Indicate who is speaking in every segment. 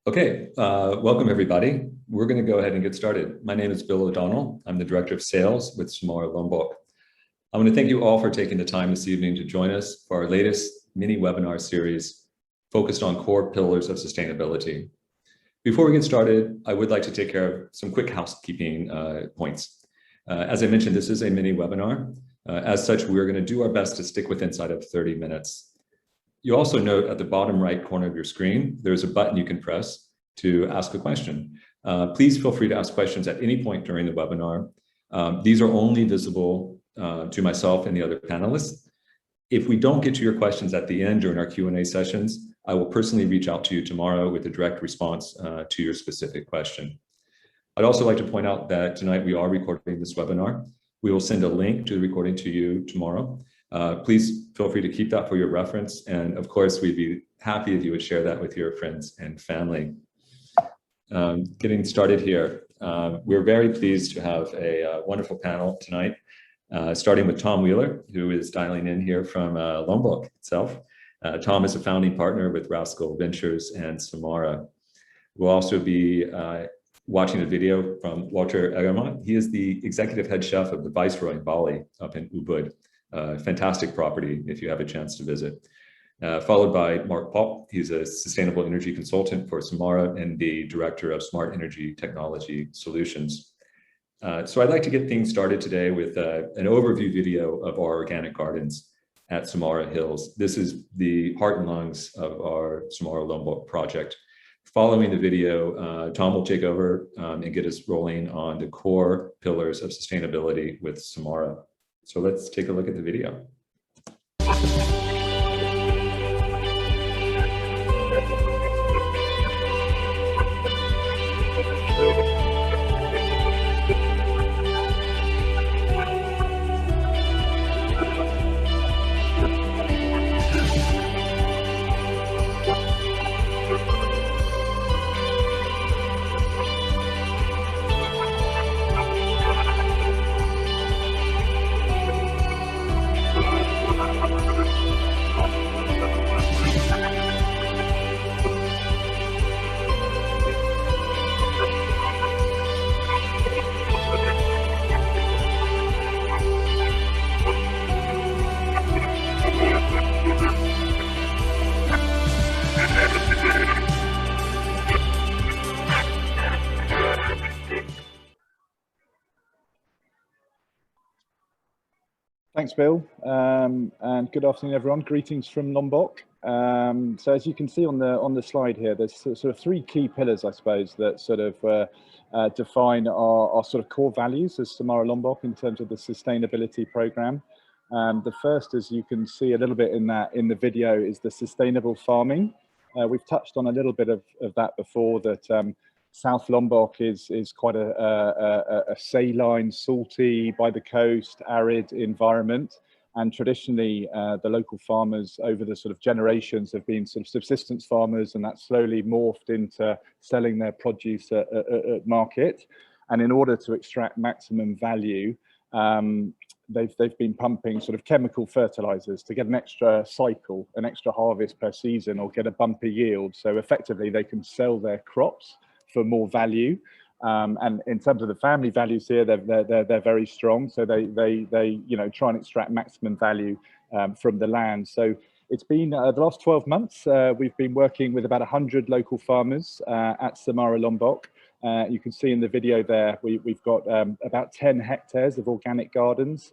Speaker 1: Okay, welcome everybody. We're going to go ahead and get started. My name is Bill O'Donnell. I'm the Director of Sales with Samara Lombok. I want to thank you all for taking the time this evening to join us for our latest mini webinar series focused on core pillars of sustainability. Before we get started, I would like to take care of some quick housekeeping points. As I mentioned, this is a mini webinar. As such, we're going to do our best to stick with inside of 30 minutes. You also note at the bottom right corner of your screen, there's a button you can press to ask a question. Please feel free to ask questions at any point during the webinar. These are only visible to myself and the other panelists. If we don't get to your questions at the end during our Q&A sessions, I will personally reach out to you tomorrow with a direct response to your specific question. I'd also like to point out that tonight we are recording this webinar. We will send a link to the recording to you tomorrow. Please feel free to keep that for your reference. And of course, we'd be happy if you would share that with your friends and family. Getting started here, we're very pleased to have a wonderful panel tonight, starting with Tom Wheeler, who is dialing in here from Lombok itself. Tom is a founding partner with Rascal Ventures and Samara. We'll also be watching a video from Walter Egermont. He is the executive head chef of the Viceroy in Bali up in Ubud. Fantastic property if you have a chance to visit. Followed by Mark Paul. He's a sustainable energy consultant for Samara and the director of Smart Energy Technology Solutions. So I'd like to get things started today with an overview video of our organic gardens at Samara Hills. This is the heart and lungs of our Samara Lombok project. Following the video, Tom will take over and get us rolling on the core pillars of sustainability with Samara. So let's take a look at the video.
Speaker 2: Thanks, Bill, and good afternoon, everyone. Greetings from Lombok. So as you can see on the slide here, there's sort of three key pillars, I suppose, that sort of define our sort of core values as Samara Lombok in terms of the sustainability program. The first, as you can see a little bit in the video, is the sustainable farming. We've touched on a little bit of that before, that South Lombok is quite a saline, salty, by the coast, arid environment. And traditionally, the local farmers over the sort of generations have been sort of subsistence farmers, and that slowly morphed into selling their produce at market. And in order to extract maximum value, they've been pumping sort of chemical fertilizers to get an extra cycle, an extra harvest per season, or get a bumper yield. So effectively, they can sell their crops for more value, and in terms of the family values here, they're very strong. So they you know, try and extract maximum value from the land. So it's been the last 12 months. We've been working with about 100 local farmers at Samara Lombok. You can see in the video there, we've got about 10 hectares of organic gardens.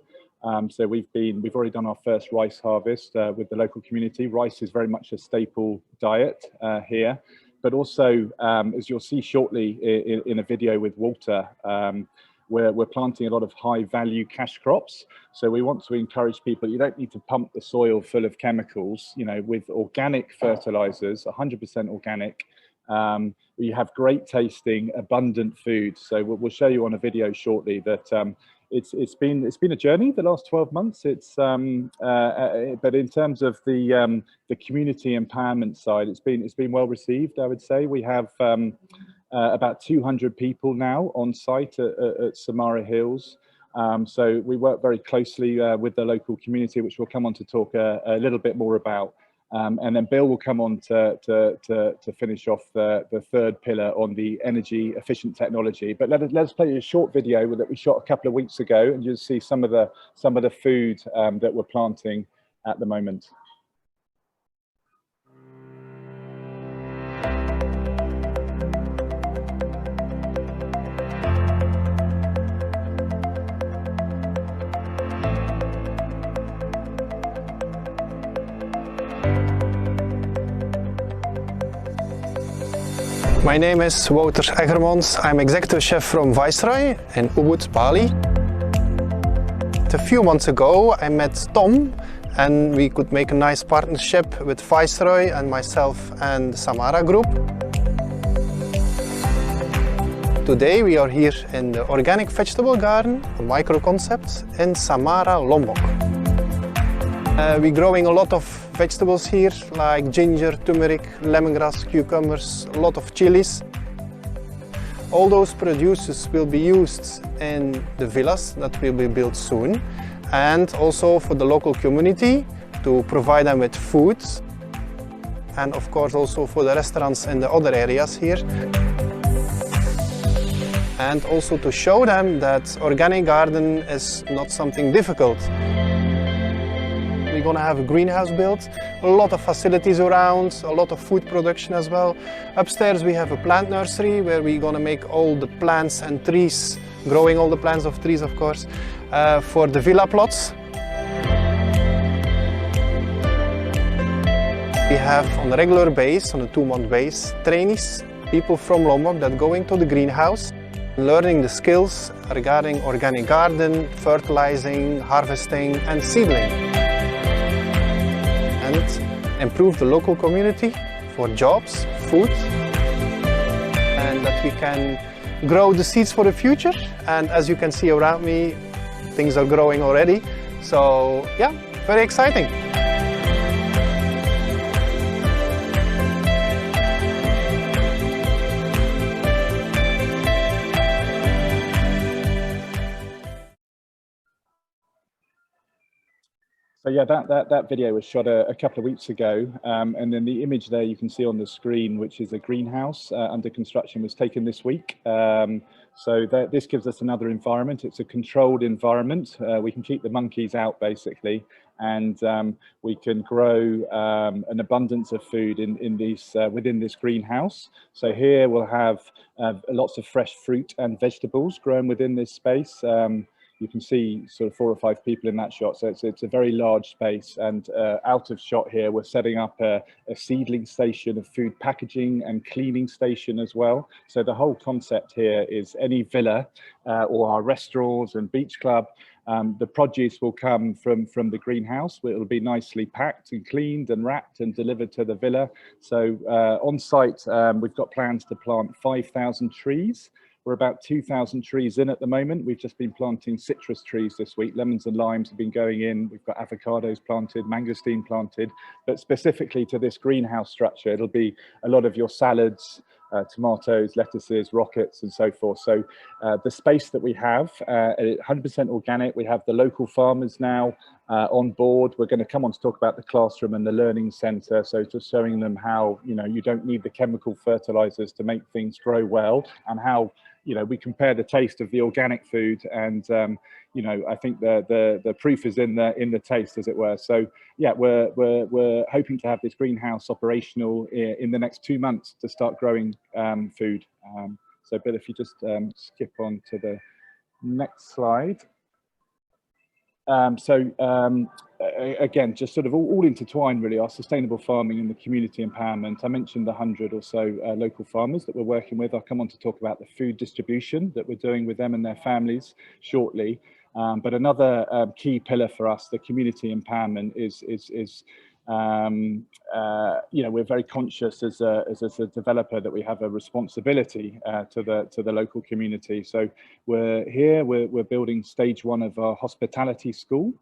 Speaker 2: So we've already done our first rice harvest with the local community. Rice is very much a staple diet here. But also, as you'll see shortly in a video with Walter, we're planting a lot of high value cash crops. So we want to encourage people, you don't need to pump the soil full of chemicals, you know, with organic fertilizers, 100% organic. You have great tasting, abundant food. So we'll show you on a video shortly that it's been a journey the last 12 months. But in terms of the community empowerment side, it's been well received. I would say we have about 200 people now on site at Samara Hills. So we work very closely with the local community, which we'll come on to talk a little bit more about. And then Bill will come on to finish off the third pillar on the energy efficient technology. But let's play a short video that we shot a couple of weeks ago, and you'll see some of the food that we're planting at the moment.
Speaker 3: My name is Wouter Eggermans. I'm executive chef from Viceroy in Ubud, Bali. A few months ago I met Tom and we could make a nice partnership with Viceroy and myself and the Samara group. Today we are here in the organic vegetable garden, a micro concept in Samara Lombok. We're growing a lot of vegetables here like ginger, turmeric, lemongrass, cucumbers, a lot of chilies. All those produces will be used in the villas that will be built soon, and also for the local community to provide them with food, and of course also for the restaurants in the other areas here. And also to show them that organic garden is not something difficult. We're going to have a greenhouse built, a lot of facilities around, a lot of food production as well. Upstairs we have a plant nursery where we're going to make all the plants and trees, growing all the plants of trees of course, for the villa plots. We have on a regular base, on a 2-month base, trainees, people from Lombok that go into the greenhouse, learning the skills regarding organic garden, fertilizing, harvesting and seedling. And improve the local community for jobs, food, and that we can grow the seeds for the future. And as you can see around me, things are growing already. So yeah, very exciting.
Speaker 2: So yeah, that video was shot a couple of weeks ago, and then the image there you can see on the screen, which is a greenhouse under construction, was taken this week. So this gives us another environment. It's a controlled environment. We can keep the monkeys out basically, and we can grow an abundance of food in these within this greenhouse. So here we'll have lots of fresh fruit and vegetables grown within this space. You can see sort of 4 or 5 people in that shot, so it's a very large space. And out of shot here, we're setting up a seedling station, a food packaging and cleaning station as well. So the whole concept here is any villa or our restaurants and beach club, the produce will come from the greenhouse, where it'll be nicely packed and cleaned and wrapped and delivered to the villa. So on site, we've got plans to plant 5,000 trees. We're about 2,000 trees in at the moment. We've just been planting citrus trees this week. Lemons and limes have been going in. We've got avocados planted, mangosteen planted, but specifically to this greenhouse structure, it'll be a lot of your salads, tomatoes, lettuces, rockets, and so forth. So the space that we have, 100% organic. We have the local farmers now on board. We're going to come on to talk about the classroom and the learning centre. So just showing them how, you know, you don't need the chemical fertilizers to make things grow well, and how, you know, we compare the taste of the organic food, and you know, I think the proof is in the taste, as it were. So yeah, we're hoping to have this greenhouse operational in the next 2 months to start growing food. So Bill, if you just skip on to the next slide. Again, just sort of all intertwined really, our sustainable farming and the community empowerment. I mentioned the 100 or so local farmers that we're working with. I'll come on to talk about the food distribution that we're doing with them and their families shortly. But another key pillar for us, the community empowerment, is you know, we're very conscious as a developer that we have a responsibility to the local community. So we're building stage 1 of our hospitality school.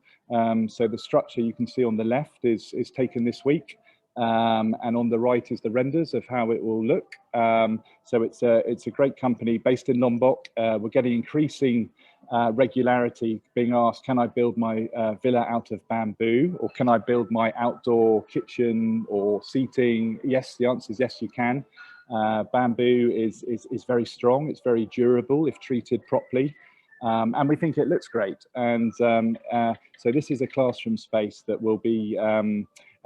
Speaker 2: So the structure you can see on the left is taken this week, and on the right is the renders of how it will look. So it's a great company based in Lombok. We're getting increasing regularity, being asked, can I build my villa out of bamboo, or can I build my outdoor kitchen or seating? Yes, the answer is yes, you can. Bamboo is very strong, it's very durable if treated properly. And we think it looks great. And so this is a classroom space that we'll be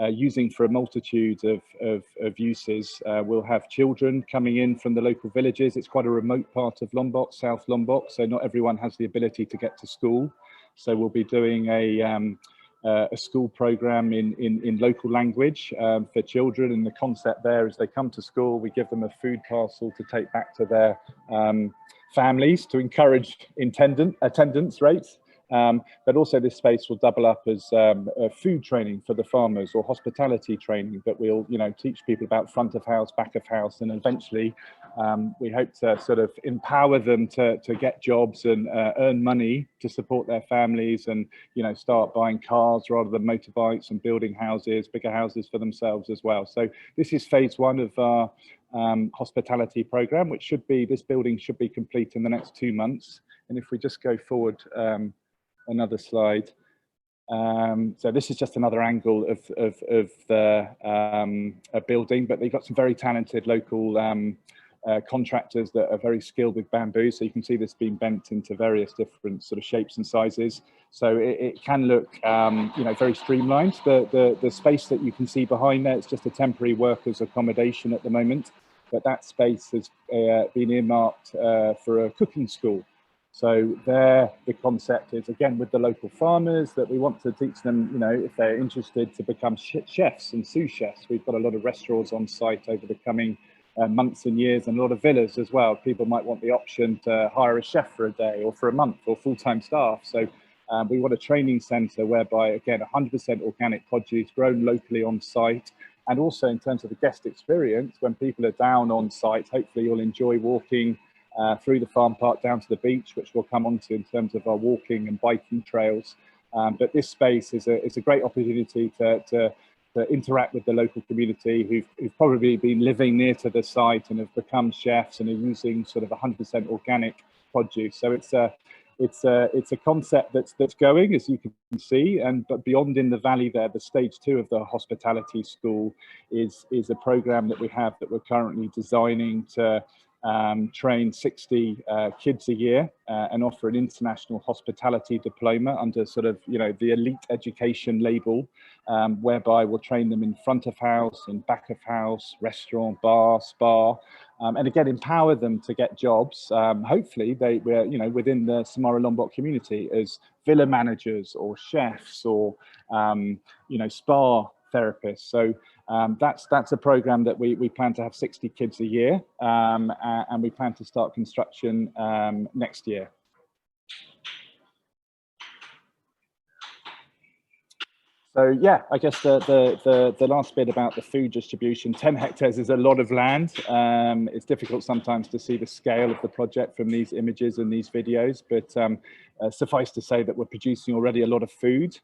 Speaker 2: using for a multitude of uses. We'll have children coming in from the local villages. It's quite a remote part of Lombok, South Lombok, so not everyone has the ability to get to school. So we'll be doing a school program in local language for children, and the concept there is they come to school, we give them a food parcel to take back to their families to encourage attendance rates. But also this space will double up as food training for the farmers, or hospitality training, that we'll teach people about front of house, back of house, and eventually we hope to sort of empower them to get jobs and earn money to support their families, and start buying cars rather than motorbikes, and building houses, bigger houses for themselves as well. So this is phase one of our hospitality program, which this building should be complete in the next 2 months. And if we just go forward another slide. So this is just another angle of the building, but they've got some very talented local contractors that are very skilled with bamboo. So you can see this being bent into various different sort of shapes and sizes. So it can look, very streamlined. The space that you can see behind there, it's just a temporary workers accommodation at the moment, but that space has been earmarked for a cooking school. So there, the concept is, again, with the local farmers, that we want to teach them, if they're interested, to become chefs and sous chefs. We've got a lot of restaurants on site over the coming months and years, and a lot of villas as well. People might want the option to hire a chef for a day or for a month, or full-time staff. So we want a training centre whereby, again, 100% organic produce grown locally on site. And also in terms of the guest experience, when people are down on site, hopefully you'll enjoy walking through the farm park down to the beach, which we'll come on to in terms of our walking and biking trails. But this space is a great opportunity to interact with the local community who've probably been living near to the site and have become chefs and are using sort of 100% organic produce. So it's a concept that's going, as you can see, but beyond in the valley there, the stage 2 of the hospitality school is a program that we have that we're currently designing to train 60 kids a year and offer an international hospitality diploma under sort of, the elite education label, whereby we'll train them in front of house, in back of house, restaurant, bar, spa, and again, empower them to get jobs. Hopefully we're within the Samara Lombok community as villa managers or chefs or, spa therapists. So that's a program that we plan to have 60 kids a year, and we plan to start construction next year. So yeah, I guess the last bit about the food distribution, 10 hectares is a lot of land. It's difficult sometimes to see the scale of the project from these images and these videos, but suffice to say that we're producing already a lot of food.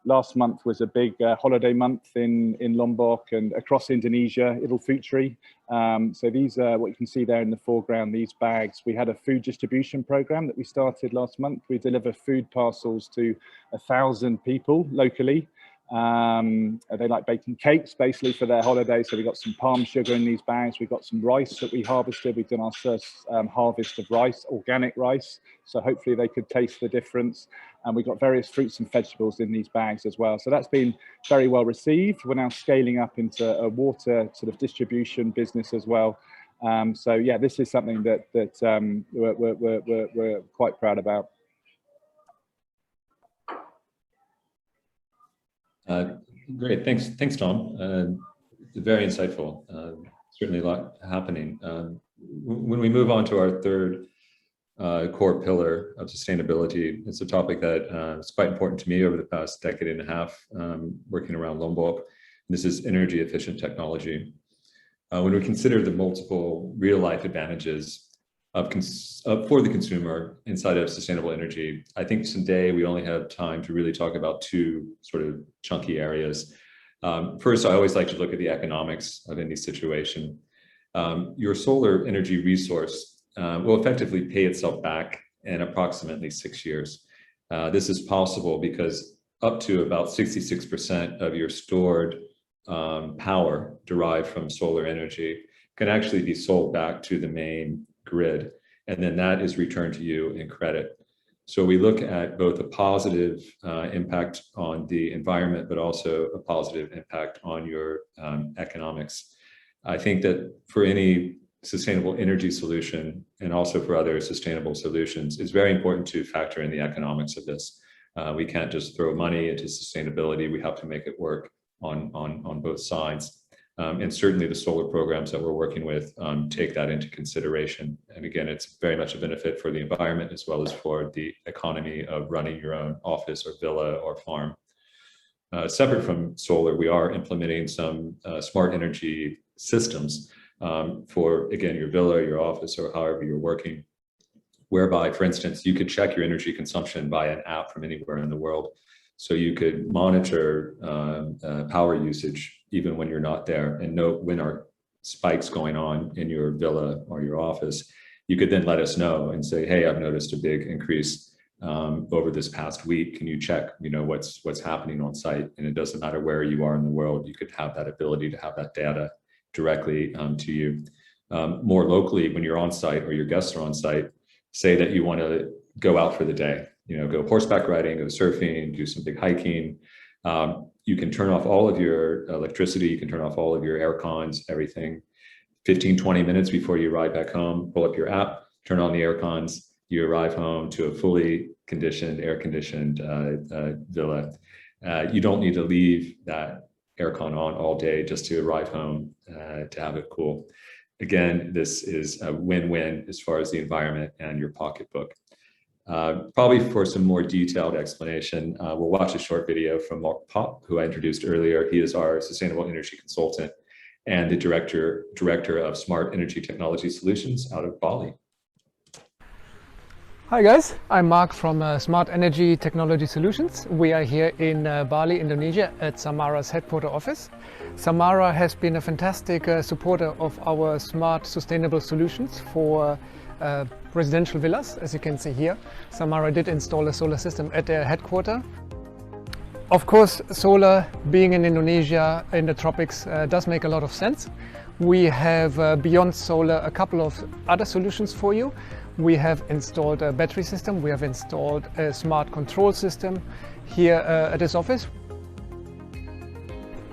Speaker 2: Last month was a big holiday month in Lombok and across Indonesia, Idul Fitri. So these are what you can see there in the foreground, these bags. We had a food distribution program that we started last month. We deliver food parcels to 1,000 people locally. They like baking cakes basically for their holiday. So we got some palm sugar in these bags. We've got some rice that we harvested. We've done our first harvest of rice, organic rice. So hopefully they could taste the difference. And we got various fruits and vegetables in these bags as well. So that's been very well received. We're now scaling up into a water sort of distribution business as well. So yeah, this is something that we're quite proud about.
Speaker 1: Great, thanks, Tom. Very insightful. Certainly a lot happening. When we move on to our third core pillar of sustainability, it's a topic that is quite important to me over the past decade and a half, working around Lombok. This is energy efficient technology. When we consider the multiple real life advantages for the consumer inside of sustainable energy, I think today we only have time to really talk about two sort of chunky areas. First, I always like to look at the economics of any situation. Your solar energy resource will effectively pay itself back in approximately 6 years. This is possible because up to about 66% of your stored power derived from solar energy can actually be sold back to the main grid, and then that is returned to you in credit. So we look at both a positive impact on the environment, but also a positive impact on your economics. I think that for any sustainable energy solution, and also for other sustainable solutions, it's very important to factor in the economics of this. We can't just throw money into sustainability. We have to make it work on both sides. And certainly the solar programs that we're working with take that into consideration. And again, it's very much a benefit for the environment as well as for the economy of running your own office or villa or farm. Separate from solar, we are implementing some smart energy systems for, again, your villa, your office, or however you're working, whereby, for instance, you could check your energy consumption by an app from anywhere in the world. So you could monitor power usage even when you're not there and know when are spikes going on in your villa or your office. You could then let us know and say, hey, I've noticed a big increase over this past week. Can you check, what's happening on site? And it doesn't matter where you are in the world, you could have that ability to have that data directly to you. More locally, when you're on site or your guests are on site, say that you want to go out for the day, go horseback riding, go surfing, do some big hiking. You can turn off all of your electricity, you can turn off all of your air cons, everything. 15, 20 minutes before you ride back home, pull up your app, turn on the air cons, you arrive home to a fully conditioned, air-conditioned villa. You don't need to leave that aircon on all day just to arrive home to have it cool. Again, this is a win-win as far as the environment and your pocketbook. Probably for some more detailed explanation, we'll watch a short video from Mark Pop, who I introduced earlier. He is our sustainable energy consultant and the director of Smart Energy Technology Solutions out of Bali.
Speaker 4: Hi guys, I'm Mark from Smart Energy Technology Solutions. We are here in Bali, Indonesia at Samara's headquarter office. Samara has been a fantastic supporter of our smart sustainable solutions for residential villas. As you can see here, Samara did install a solar system at their headquarter. Of course, solar being in Indonesia in the tropics does make a lot of sense. We have beyond solar a couple of other solutions for you. We have installed a battery system, we have installed a smart control system here at this office.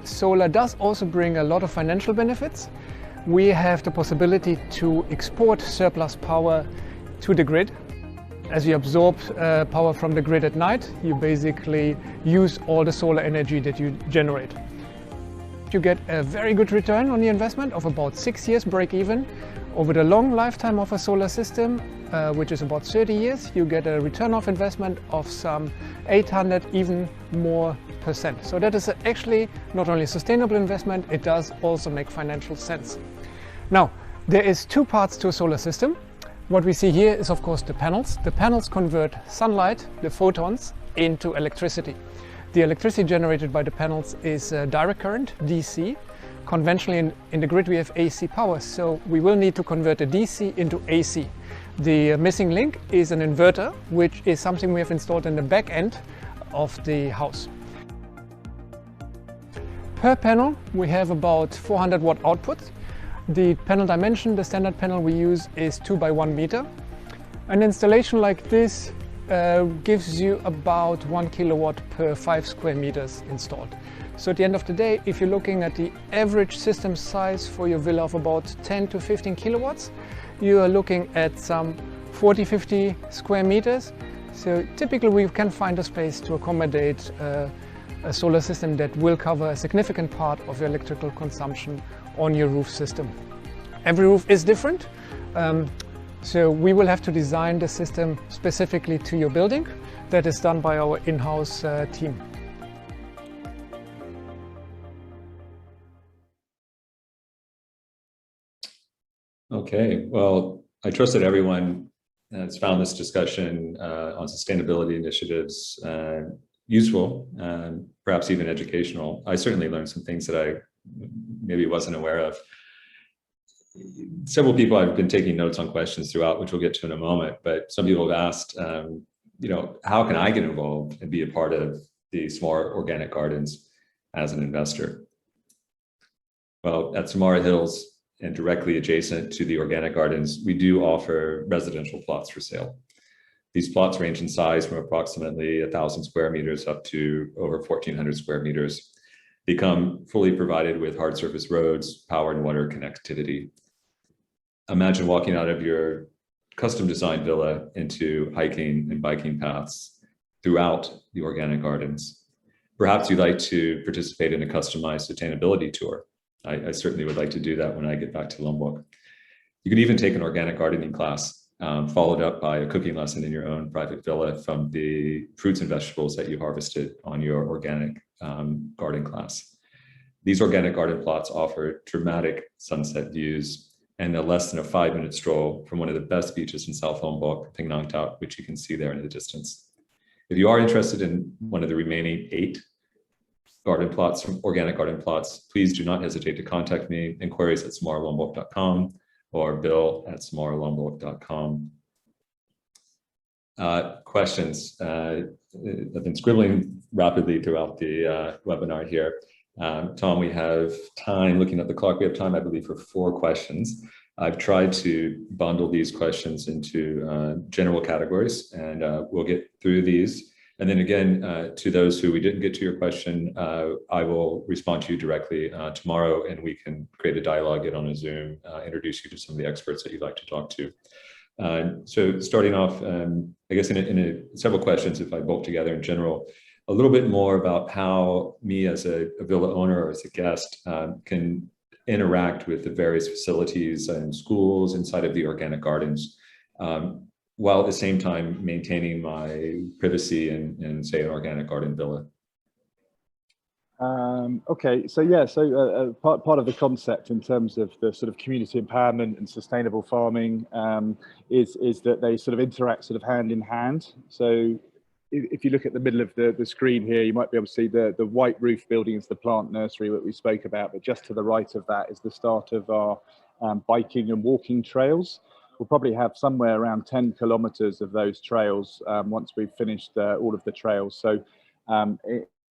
Speaker 4: Solar does also bring a lot of financial benefits. We have the possibility to export surplus power to the grid. As you absorb power from the grid at night, you basically use all the solar energy that you generate. You get a very good return on the investment of about 6 years break even. Over the long lifetime of a solar system, which is about 30 years, you get a return of investment of some 800, even more %. So that is actually not only a sustainable investment, it does also make financial sense. Now, there is two parts to a solar system. What we see here is, of course, the panels. The panels convert sunlight, the photons, into electricity. The electricity generated by the panels is direct current, DC. Conventionally in the grid we have AC power, so we will need to convert the DC into AC. The missing link is an inverter, which is something we have installed in the back end of the house. Per panel we have about 400 watt output. The panel dimension, the standard panel we use is 2 by 1 meter. An installation like this gives you about 1 kilowatt per 5 square meters installed. So at the end of the day, if you're looking at the average system size for your villa of about 10 to 15 kilowatts, you are looking at some 40-50 square meters. So typically we can find a space to accommodate a solar system that will cover a significant part of your electrical consumption on your roof system. Every roof is different, so we will have to design the system specifically to your building. That is done by our in-house team.
Speaker 1: Okay, well, I trust that everyone has found this discussion on sustainability initiatives useful, perhaps even educational. I certainly learned some things that I maybe wasn't aware of. several people I've been taking notes on questions throughout, which we'll get to in a moment, but some people have asked, how can I get involved and be a part of the Samara Organic Gardens as an investor? Well, at Samara Hills and directly adjacent to the organic gardens, we do offer residential plots for sale. These plots range in size from approximately 1,000 square meters up to over 1,400 square meters. They come fully provided with hard surface roads, power and water connectivity. Imagine walking out of your custom designed villa into hiking and biking paths throughout the organic gardens. Perhaps you'd like to participate in a customized sustainability tour. I certainly would like to do that when I get back to Lombok. You could even take an organic gardening class, followed up by a cooking lesson in your own private villa from the fruits and vegetables that you harvested on your organic garden class. These organic garden plots offer dramatic sunset views and a less than a 5-minute stroll from one of the best beaches in South Lombok, Penang Tap, which you can see there in the distance. If you are interested in one of the remaining 8 garden plots, from organic garden plots, please do not hesitate to contact me, inquiries at samaralombok.com or bill@samaralombok.com. Questions. I've been scribbling rapidly throughout the webinar here. Tom, we have time, looking at the clock, we have time, I believe, for 4 questions. I've tried to bundle these questions into general categories, and we'll get through these. And then again, to those who we didn't get to your question, I will respond to you directly tomorrow, and we can create a dialogue, get on a Zoom, introduce you to some of the experts that you'd like to talk to. So starting off, I guess in several questions, if I bulk together in general, a little bit more about how me as a villa owner or as a guest can interact with the various facilities and schools inside of the organic gardens, while at the same time maintaining my privacy in say, an organic garden villa.
Speaker 2: Okay, so yeah, so part of the concept in terms of the sort of community empowerment and sustainable farming is that they sort of interact sort of hand in hand. So if you look at the middle of the screen here, you might be able to see the white roof building is the plant nursery that we spoke about, but just to the right of that is the start of our biking and walking trails. We'll probably have somewhere around 10 kilometers of those trails once we've finished all of the trails. So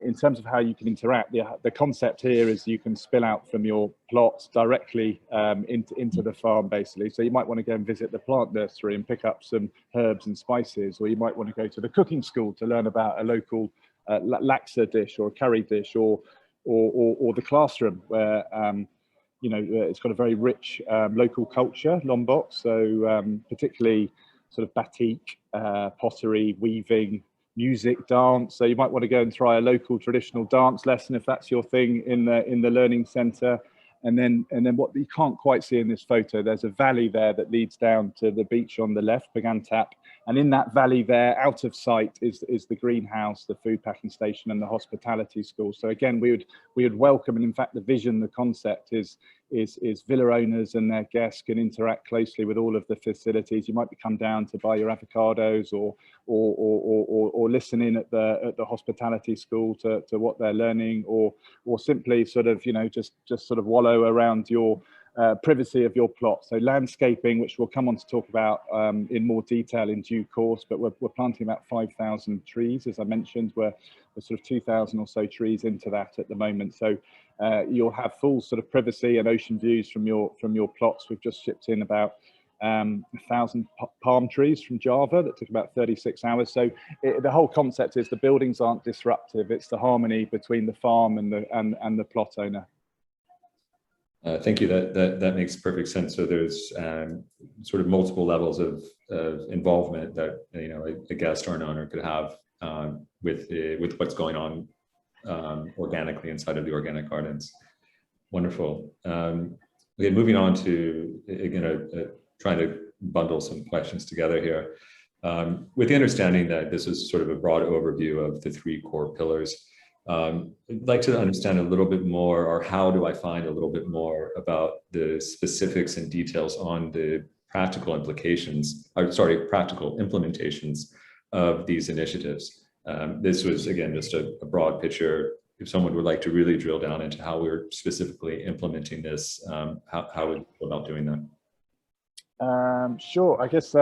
Speaker 2: in terms of how you can interact, the concept here is you can spill out from your plots directly into the farm, basically. So you might want to go and visit the plant nursery and pick up some herbs and spices, or you might want to go to the cooking school to learn about a local laksa dish or a curry dish, or the classroom where it's got a very rich local culture, Lombok. So particularly sort of batik, pottery, weaving, music, dance. So you might want to go and try a local traditional dance lesson if that's your thing in the learning centre. And then what you can't quite see in this photo, there's a valley there that leads down to the beach on the left, Penang Tap. And in that valley there, out of sight, is the greenhouse, the food packing station, and the hospitality school. So again, we would welcome, and in fact, the vision, the concept is villa owners and their guests can interact closely with all of the facilities. You might come down to buy your avocados or listen in at the hospitality school to what they're learning, or simply sort of just sort of wallow around your privacy of your plot. So landscaping, which we'll come on to talk about in more detail in due course, but we're planting about 5,000 trees, as I mentioned. We're sort of 2,000 or so trees into that at the moment. So you'll have full sort of privacy and ocean views from your plots. We've just shipped in about 1,000 palm trees from Java that took about 36 hours. So the whole concept is the buildings aren't disruptive. It's the harmony between the farm and the plot owner.
Speaker 1: Thank you. That makes perfect sense. So there's sort of multiple levels of involvement that a guest or an owner could have with what's going on organically inside of the organic gardens. Wonderful. Okay, moving on to trying to bundle some questions together here, with the understanding that this is sort of a broad overview of the 3 core pillars. I'd like to understand a little bit more, or how do I find a little bit more about the specifics and details on the practical implementations of these initiatives. This was, again, just a broad picture if someone would like to really drill down into how we're specifically implementing this, how would you go about doing that?
Speaker 2: Sure. I guess,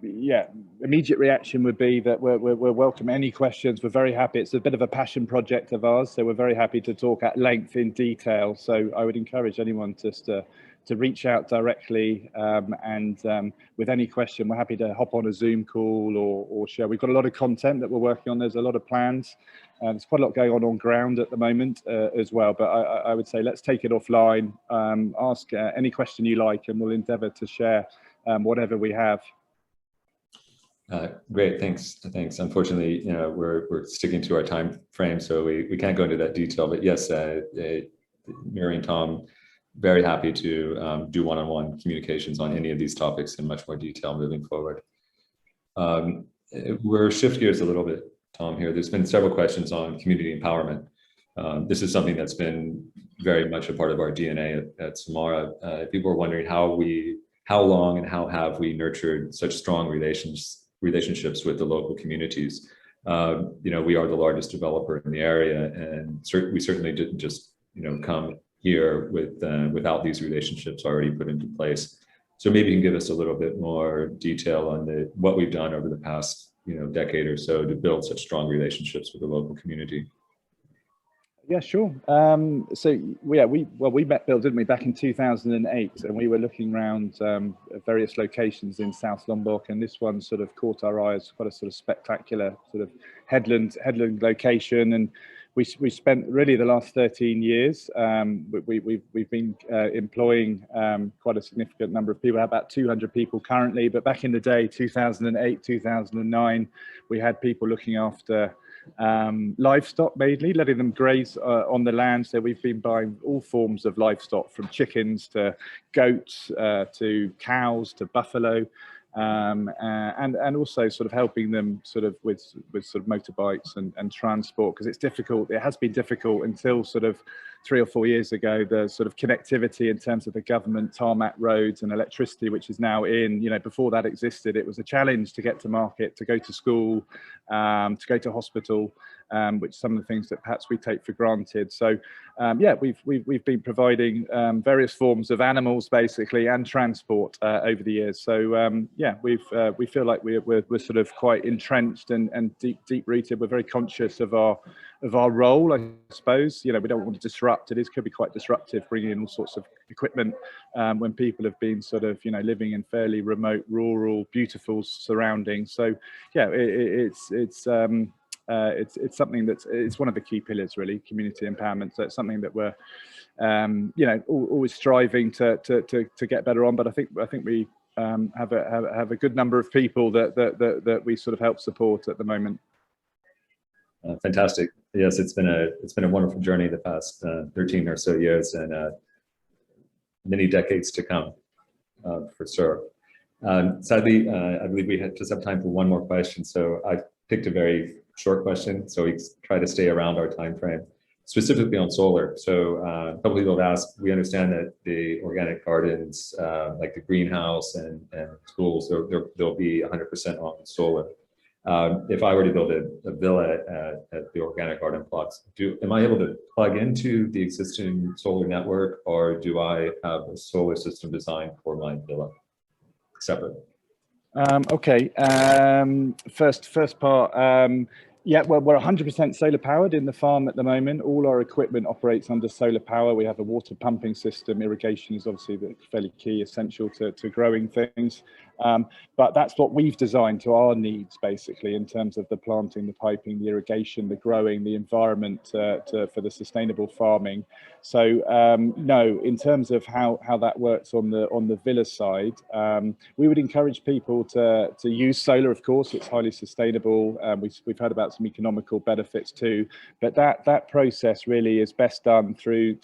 Speaker 2: yeah, immediate reaction would be that we're welcome any questions. We're very happy. It's a bit of a passion project of ours, so we're very happy to talk at length in detail. So I would encourage anyone just to reach out directly, and with any question, we're happy to hop on a Zoom call or share. We've got a lot of content that we're working on. There's a lot of plans. There's quite a lot going on ground at the moment as well, but I would say let's take it offline, ask any question you like, and we'll endeavour to share whatever we have.
Speaker 1: Great, thanks. Unfortunately, you know, we're sticking to our time frame, so we can't go into that detail. But yes, Mary and Tom, very happy to do one-on-one communications on any of these topics in much more detail moving forward. We're shift gears a little bit, Tom, here. There's been several questions on community empowerment. This is something that's been very much a part of our DNA at Samara. People are wondering how long and how have we nurtured such strong relationships with the local communities. You know, we are the largest developer in the area, and we certainly didn't just, you know, come here without these relationships already put into place. So maybe you can give us a little bit more detail on what we've done over the past, you know, decade or so to build such strong relationships with the local community.
Speaker 2: Yeah, sure. So we met Bill, didn't we, back in 2008, and we were looking around various locations in South Lombok, and this one sort of caught our eye as quite a sort of spectacular sort of headland location. And we spent really the last 13 years. We've been employing quite a significant number of people, about 200 people currently. But back in the day, 2008, 2009, we had people looking after livestock, mainly letting them graze on the land. So we've been buying all forms of livestock, from chickens to goats to cows to buffalo, and also sort of helping them sort of with sort of motorbikes and transport, because it's difficult. It has been difficult until sort of 3 or 4 years ago. The sort of connectivity in terms of the government tarmac roads and electricity, which is now in, you know, before that existed, it was a challenge to get to market, to go to school, to go to hospital, which some of the things that perhaps we take for granted. So yeah, we've been providing various forms of animals basically and transport over the years. So yeah, we feel like we're sort of quite entrenched and deep rooted. We're very conscious of our role, I suppose. You know, we don't want to disrupt. It could be quite disruptive bringing in all sorts of equipment when people have been sort of, you know, living in fairly remote, rural, beautiful surroundings. So yeah, it's something it's one of the key pillars, really, community empowerment. So it's something that we're you know, always striving to get better on. But I think we have a good number of people that we sort of help support at the moment.
Speaker 1: Fantastic. Yes, it's been a wonderful journey the past 13 or so years, and many decades to come, for sure. Sadly, I believe we just have time for one more question, so I picked a very short question, so we try to stay around our time frame, specifically on solar. So a couple people have asked. We understand that the organic gardens, like the greenhouse and schools, they'll be 100% on solar. If I were to build a villa at the organic garden plots, am I able to plug into the existing solar network, or do I have a solar system designed for my villa separate?
Speaker 2: Okay. First part. Yeah, well, we're 100% solar powered in the farm at the moment. All our equipment operates under solar power. We have a water pumping system. Irrigation is obviously fairly key, essential to growing things. But that's what we've designed to our needs, basically, in terms of the planting, the piping, the irrigation, the growing, the environment for the sustainable farming. So no, in terms of how that works on the villa side, we would encourage people to use solar. Of course, it's highly sustainable. We've heard about some economical benefits too, but that process really is best done through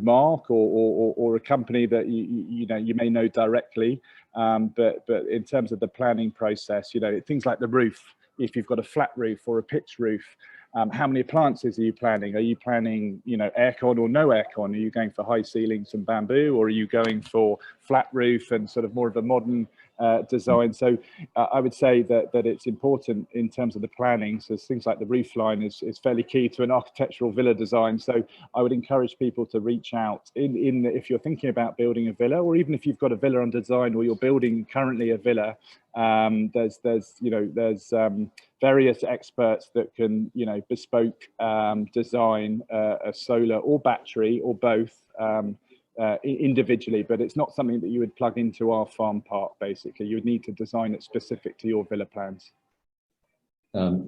Speaker 2: Mark or a company that you may know directly. But in terms of the planning process, you know, things like the roof, if you've got a flat roof or a pitched roof, how many appliances are you planning? Are you planning, you know, aircon or no aircon? Are you going for high ceilings and bamboo, or are you going for flat roof and sort of more of a modern design. So I would say that it's important in terms of the planning. So things like the roof line is fairly key to an architectural villa design. So I would encourage people to reach out if you're thinking about building a villa, or even if you've got a villa under design or you're building currently a villa. There's various experts that can bespoke design a solar or battery or both individually, but it's not something that you would plug into our farm park. Basically, you would need to design it specific to your villa plans.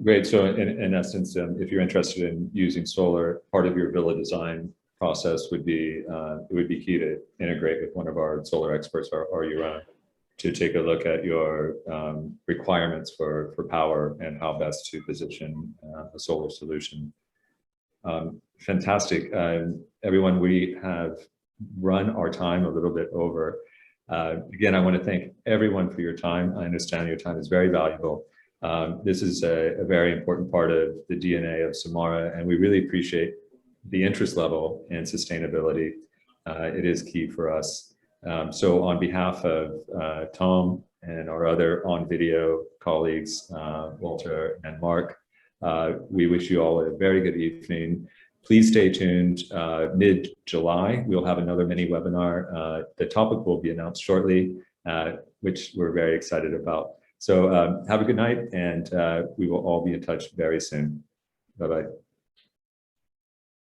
Speaker 1: Great. So in essence, if you're interested in using solar, part of your villa design process would be it would be key to integrate with one of our solar experts or your own, to take a look at your requirements for power and how best to position a solar solution. Fantastic. Everyone, we have run our time a little bit over. Again, I want to thank everyone for your time. I understand your time is very valuable. This is a very important part of the DNA of Samara, and we really appreciate the interest level in sustainability. It is key for us. So on behalf of Tom and our other on-video colleagues, Walter and Mark, we wish you all a very good evening. Please stay tuned. Mid-July, we'll have another mini webinar. The topic will be announced shortly, which we're very excited about. So have a good night, and we will all be in touch very soon. Bye-bye.